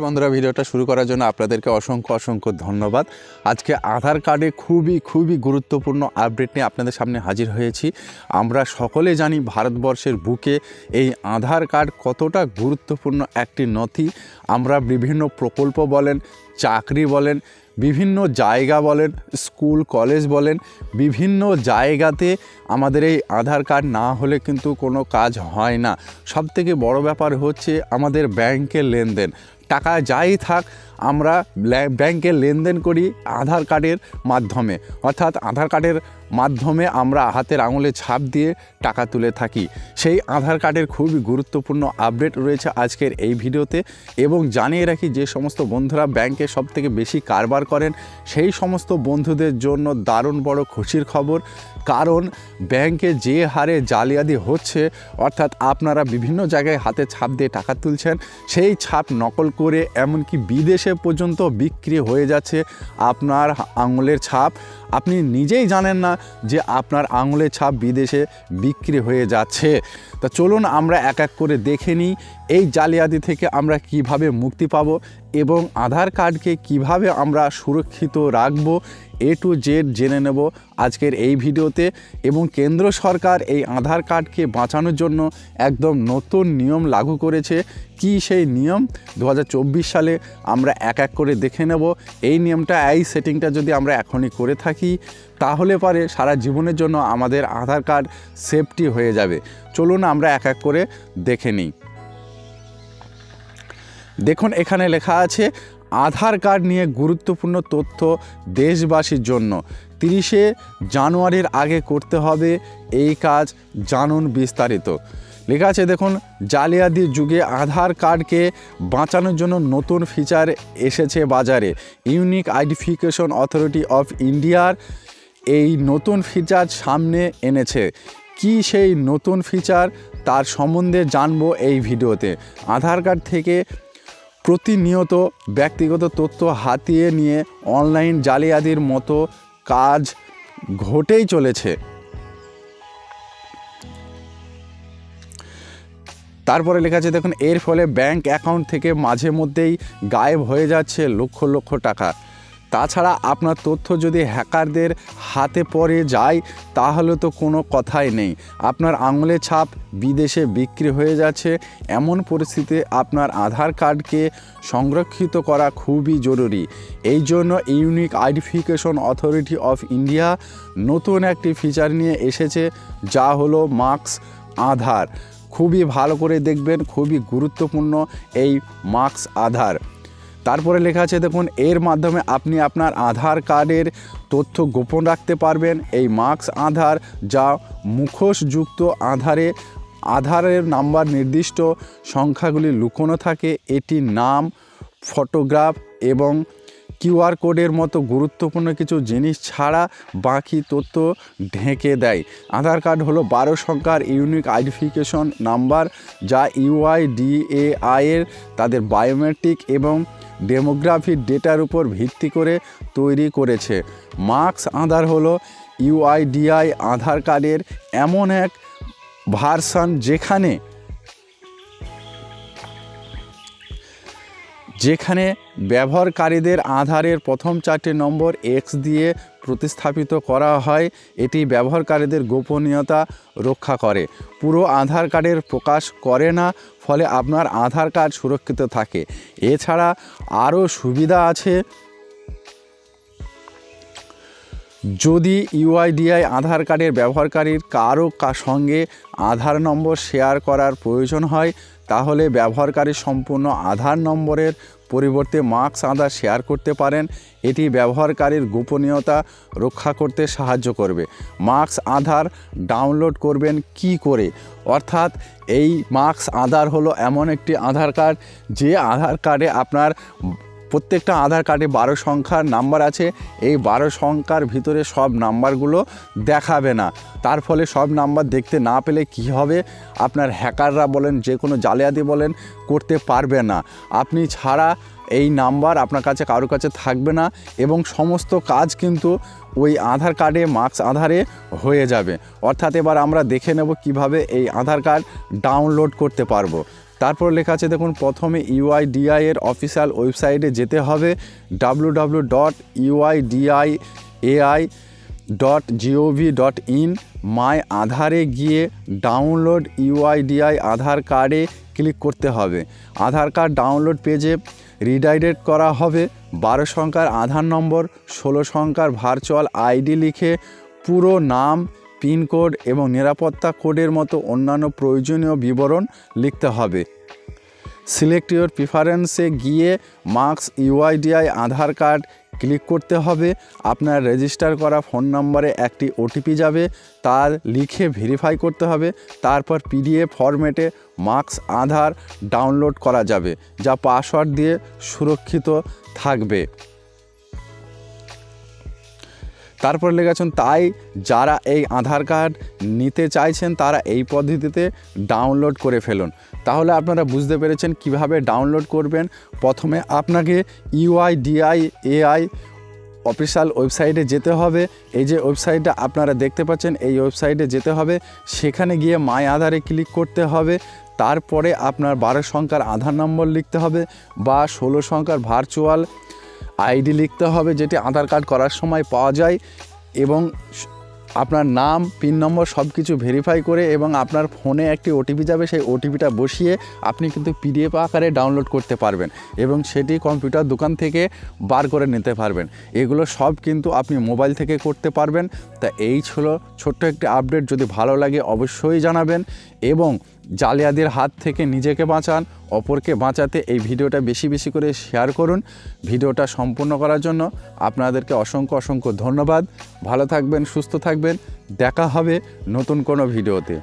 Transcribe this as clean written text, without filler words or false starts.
বন্ধুরা, ভিডিওটা শুরু করার জন্য আপনাদেরকে অসংখ্য ধন্যবাদ। আজকে আধার কার্ডে খুবই গুরুত্বপূর্ণ আপডেট নিয়ে আপনাদের সামনে হাজির হয়েছি। আমরা সকলে জানি ভারতবর্ষের বুকে এই আধার কার্ড কতটা গুরুত্বপূর্ণ একটি নথি। আমরা বিভিন্ন প্রকল্প বলেন, চাকরি বলেন, বিভিন্ন জায়গা বলেন, স্কুল কলেজ বলেন, বিভিন্ন জায়গাতে আমাদের এই আধার কার্ড না হলে কিন্তু কোনো কাজ হয় না। সবথেকে বড় ব্যাপার হচ্ছে আমাদের ব্যাংকের লেনদেন। টাকা যাই থাক, আমরা ব্যাংকে লেনদেন করি আধার কার্ডের মাধ্যমে, অর্থাৎ আধার কার্ডের মাধ্যমে আমরা হাতের আঙুলে ছাপ দিয়ে টাকা তুলে থাকি। সেই আধার কার্ডের খুবই গুরুত্বপূর্ণ আপডেট রয়েছে আজকের এই ভিডিওতে। এবং জানিয়ে রাখি, যে সমস্ত বন্ধুরা ব্যাংকে সবথেকে বেশি কারবার করেন সেই সমস্ত বন্ধুদের জন্য দারুণ বড় খুশির খবর। কারণ ব্যাংকে যে হারে জালিয়াতি হচ্ছে, অর্থাৎ আপনারা বিভিন্ন জায়গায় হাতে ছাপ দিয়ে টাকা তুলছেন, সেই ছাপ নকল করে এমনকি বিদেশে পর্যন্ত বিক্রি হয়ে যাচ্ছে আপনার আঙুলের ছাপ। আপনি নিজেই জানেন না যে আপনার আঙুলের ছাপ বিদেশে বিক্রি হয়ে যাচ্ছে। তা চলুন আমরা এক এক করে দেখে নিই এই জালিয়াতি থেকে আমরা কিভাবে মুক্তি পাব এবং আধার কার্ডকে কিভাবে আমরা সুরক্ষিত রাখব। A to Z জেনে নেব আজকের এই ভিডিওতে। এবং কেন্দ্র সরকার এই আধার কার্ডকে বাঁচানোর জন্য একদম নতুন নিয়ম লাগু করেছে। কি সেই নিয়ম 2024 সালে আমরা এক এক করে দেখে নেব। এই নিয়মটা, এই সেটিংটা যদি আমরা এখনই করে থাকি, তাহলে পারে সারা জীবনের জন্য আমাদের আধার কার্ড সেফটি হয়ে যাবে। চলুন আমরা এক এক করে দেখে নিই। দেখুন, এখানে লেখা আছে আধার কার্ড নিয়ে গুরুত্বপূর্ণ তথ্য দেশবাসীর জন্য। 30শে জানুয়ারির আগে করতে হবে এই কাজ, জানুন বিস্তারিত। লেখা আছে দেখুন, জালিয়াতির যুগে আধার কার্ডকে বাঁচানোর জন্য নতুন ফিচার এসেছে বাজারে। ইউনিক আইডেন্টিফিকেশন অথরিটি অফ ইন্ডিয়ার এই নতুন ফিচার সামনে এনেছে। কি সেই নতুন ফিচার, তার সম্বন্ধে জানবো এই ভিডিওতে। আধার কার্ড থেকে প্রতিনিয়ত ব্যক্তিগত তথ্য হাতিয়ে নিয়ে অনলাইন জালিয়াতির মতো কাজ ঘটেই চলেছে। তারপরে লেখা আছে দেখুন, এর ফলে ব্যাংক অ্যাকাউন্ট থেকে মাঝে মধ্যেই গায়েব হয়ে যাচ্ছে লক্ষ টাকা। তাছাড়া আপনার তথ্য যদি হ্যাকারদের হাতে পড়ে যায়, তাহলে তো কোনো কথাই নেই। আপনার আঙুলের ছাপ বিদেশে বিক্রি হয়ে যাচ্ছে। এমন পরিস্থিতিতে আপনার আধার কার্ডকে সংরক্ষিত করা খুবই জরুরি। এই জন্য unique identification authority of India নতুন একটি ফিচার নিয়ে এসেছে, যা হলো মাক্স আধার। খুবই ভালো করে দেখবেন, খুবই গুরুত্বপূর্ণ এই মাক্স আধার। তারপরে লেখা আছে দেখুন, এর মাধ্যমে আপনি আপনার আধার কার্ডের তথ্য গোপন রাখতে পারবেন। এই মাক্স আধার, যা মুখোশযুক্ত আধারের নাম্বার নির্দিষ্ট সংখ্যাগুলি লুকোনো থাকে। এটি নাম, ফটোগ্রাফ এবং QR কোডের মতো গুরুত্বপূর্ণ কিছু জিনিস ছাড়া বাকি তথ্য ঢেকে দেয়। আধার কার্ড হলো 12 সংখ্যার ইউনিক আইডেন্টিফিকেশন নাম্বার, যা UIDAI এর তাদের বায়োমেট্রিক এবং ডেমোগ্রাফির ডেটার উপর ভিত্তি করে তৈরি করেছে। মাক্স আধার হলো UIDAI আধার কার্ডের এমন এক ভার্সন যেখানে ব্যবহারকারীদের আধারের প্রথম 4টি নম্বর X দিয়ে প্রতিস্থাপিত করা হয়। এটি ব্যবহারকারীদের গোপনীয়তা রক্ষা করে, পুরো আধার কার্ডের প্রকাশ করে না, ফলে আপনার আধার কার্ড সুরক্ষিত থাকে। এছাড়া আরও সুবিধা আছে। যদি UIDAI আধার কার্ডের ব্যবহারকারীর কারো সঙ্গে আধার নম্বর শেয়ার করার প্রয়োজন হয়, তাহলে ব্যবহারকারী সম্পূর্ণ আধার নম্বরের পরিবর্তে মাক্স আধার শেয়ার করতে পারেন। এটি ব্যবহারকারীর গোপনীয়তা রক্ষা করতে সাহায্য করবে। মাক্স আধার ডাউনলোড করবেন কি করে? অর্থাৎ এই মাক্স আধার হলো এমন একটি আধার কার্ড, যে আধার কার্ডে আপনার প্রত্যেকটা আধার কার্ডে 12 সংখ্যার নাম্বার আছে। এই 12 সংখ্যার ভিতরে সব নাম্বারগুলো দেখাবে না। তার ফলে সব নাম্বার দেখতে না পেলে কি হবে, আপনার হ্যাকাররা বলেন, যে কোনো জালিয়াতি বলেন, করতে পারবে না। আপনি ছাড়া এই নাম্বার আপনার কাছে কারোর কাছে থাকবে না এবং সমস্ত কাজ কিন্তু ওই আধার কার্ডে, মাক্স আধারে হয়ে যাবে। অর্থাৎ এবার আমরা দেখে নেব কিভাবে এই আধার কার্ড ডাউনলোড করতে পারবো। তারপর লেখা আছে দেখুন, প্রথমে UIDAI এর অফিসিয়াল ওয়েবসাইটে যেতে হবে www.uidiai.gov.in। মাই আধারে গিয়ে ডাউনলোড UIDAI আধার কার্ডে ক্লিক করতে হবে। আধার কার্ড ডাউনলোড পেজে রিডাইরেক্ট করা হবে। 12 সংখ্যার আধার নম্বর, 16 সংখ্যার ভার্চুয়াল আইডি লিখে পুরো নাম, পিনকোড এবং নিরাপত্তা কোডের মতো অন্যান্য প্রয়োজনীয় বিবরণ লিখতে হবে। সিলেক্ট ইউর প্রিফারেন্সে গিয়ে মার্কস UIDAI আধার কার্ড ক্লিক করতে হবে। আপনার রেজিস্টার করা ফোন নম্বরে একটি OTP যাবে, তার লিখে ভেরিফাই করতে হবে। তারপর PDF ফরম্যাটে মার্কস আধার ডাউনলোড করা যাবে, যা পাসওয়ার্ড দিয়ে সুরক্ষিত থাকবে। তারপর লেখেছেন, তাই যারা এই আধার কার্ড নিতে চাইছেন তারা এই পদ্ধতিতে ডাউনলোড করে ফেলুন। তাহলে আপনারা বুঝতে পেরেছেন কিভাবে ডাউনলোড করবেন। প্রথমে আপনাকে UIDAI অফিসিয়াল ওয়েবসাইটে যেতে হবে। এই যে ওয়েবসাইটটা আপনারা দেখতে পাচ্ছেন, এই ওয়েবসাইটে যেতে হবে। সেখানে গিয়ে মাই আধারে ক্লিক করতে হবে। তারপরে আপনার 12 সংখ্যার আধার নম্বর লিখতে হবে বা 16 সংখ্যার ভার্চুয়াল আইডি লিখতে হবে, যেটি আধার কার্ড করার সময় পাওয়া যায়, এবং আপনার নাম, পিন নম্বর সব কিছু ভেরিফাই করে এবং আপনার ফোনে একটি OTP যাবে, সেই OTPটা বসিয়ে আপনি কিন্তু PDF আকারে ডাউনলোড করতে পারবেন এবং সেটি কম্পিউটার দোকান থেকে বার করে নিতে পারবেন। এগুলো সব কিন্তু আপনি মোবাইল থেকে করতে পারবেন। তা এই ছিল ছোট্ট একটি আপডেট। যদি ভালো লাগে অবশ্যই জানাবেন এবং জালিয়াতির হাত থেকে নিজেকে বাঁচান, অপরকে বাঁচাতে এই ভিডিওটা বেশি বেশি করে শেয়ার করুন। ভিডিওটা সম্পূর্ণ করার জন্য আপনাদেরকে অসংখ্য অসংখ্য ধন্যবাদ। ভালো থাকবেন, সুস্থ থাকবেন। দেখা হবে নতুন কোনো ভিডিওতে।